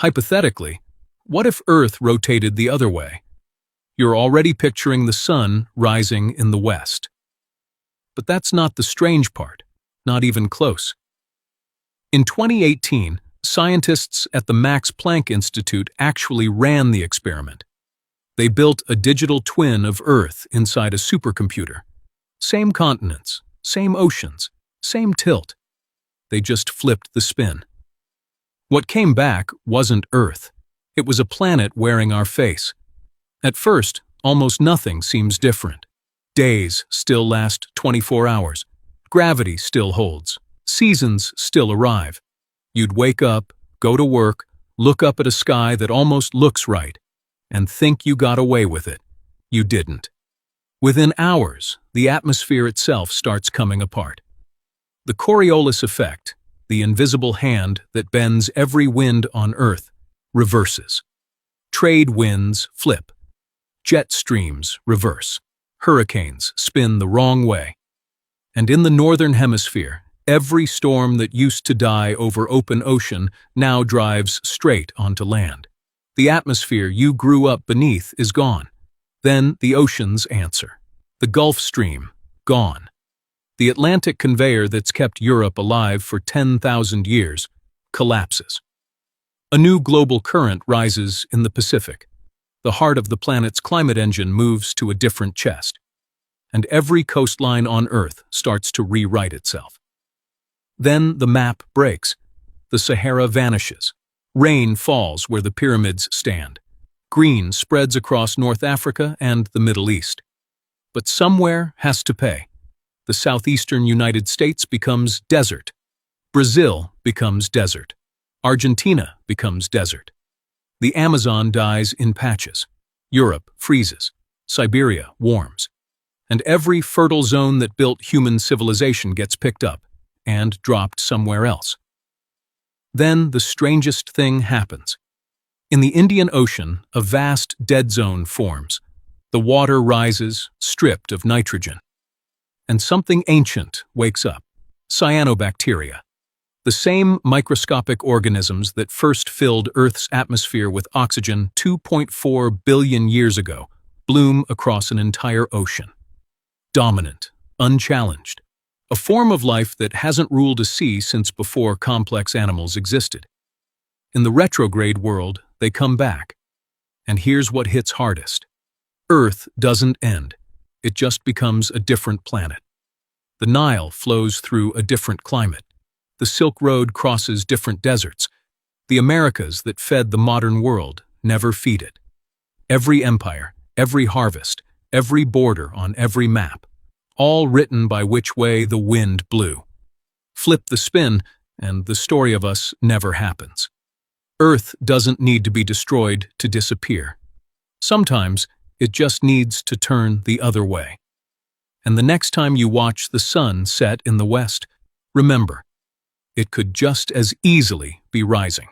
Hypothetically, what if Earth rotated the other way? You're already picturing the sun rising in the west. But that's not the strange part, not even close. In 2018, scientists at the Max Planck Institute actually ran the experiment. They built a digital twin of Earth inside a supercomputer. Same continents, same oceans, same tilt. They just flipped the spin. What came back wasn't Earth. It was a planet wearing our face. At first, almost nothing seems different. Days still last 24 hours. Gravity still holds. Seasons still arrive. You'd wake up, go to work, look up at a sky that almost looks right, and think you got away with it. You didn't. Within hours, the atmosphere itself starts coming apart. The Coriolis effect, the invisible hand that bends every wind on Earth, reverses. Trade winds flip. Jet streams reverse. Hurricanes spin the wrong way. And in the northern hemisphere, every storm that used to die over open ocean now drives straight onto land. The atmosphere you grew up beneath is gone. Then the oceans answer. The Gulf Stream, gone. The Atlantic conveyor that's kept Europe alive for 10,000 years collapses. A new global current rises in the Pacific. The heart of the planet's climate engine moves to a different chest. And every coastline on Earth starts to rewrite itself. Then the map breaks. The Sahara vanishes. Rain falls where the pyramids stand. Green spreads across North Africa and the Middle East. But somewhere has to pay. The southeastern United States becomes desert. Brazil becomes desert. Argentina becomes desert. The Amazon dies in patches. Europe freezes. Siberia warms. And every fertile zone that built human civilization gets picked up and dropped somewhere else. Then the strangest thing happens. In the Indian Ocean, a vast dead zone forms. The water rises, stripped of nitrogen. And something ancient wakes up, cyanobacteria. The same microscopic organisms that first filled Earth's atmosphere with oxygen 2.4 billion years ago bloom across an entire ocean. Dominant, unchallenged. A form of life that hasn't ruled a sea since before complex animals existed. In the retrograde world, they come back. And here's what hits hardest. Earth doesn't end. It just becomes a different planet. The Nile flows through a different climate. The Silk Road crosses different deserts. The Americas that fed the modern world never feed it. Every empire, every harvest, every border on every map, all written by which way the wind blew. Flip the spin, and the story of us never happens. Earth doesn't need to be destroyed to disappear. Sometimes it just needs to turn the other way. And the next time you watch the sun set in the west, remember, it could just as easily be rising.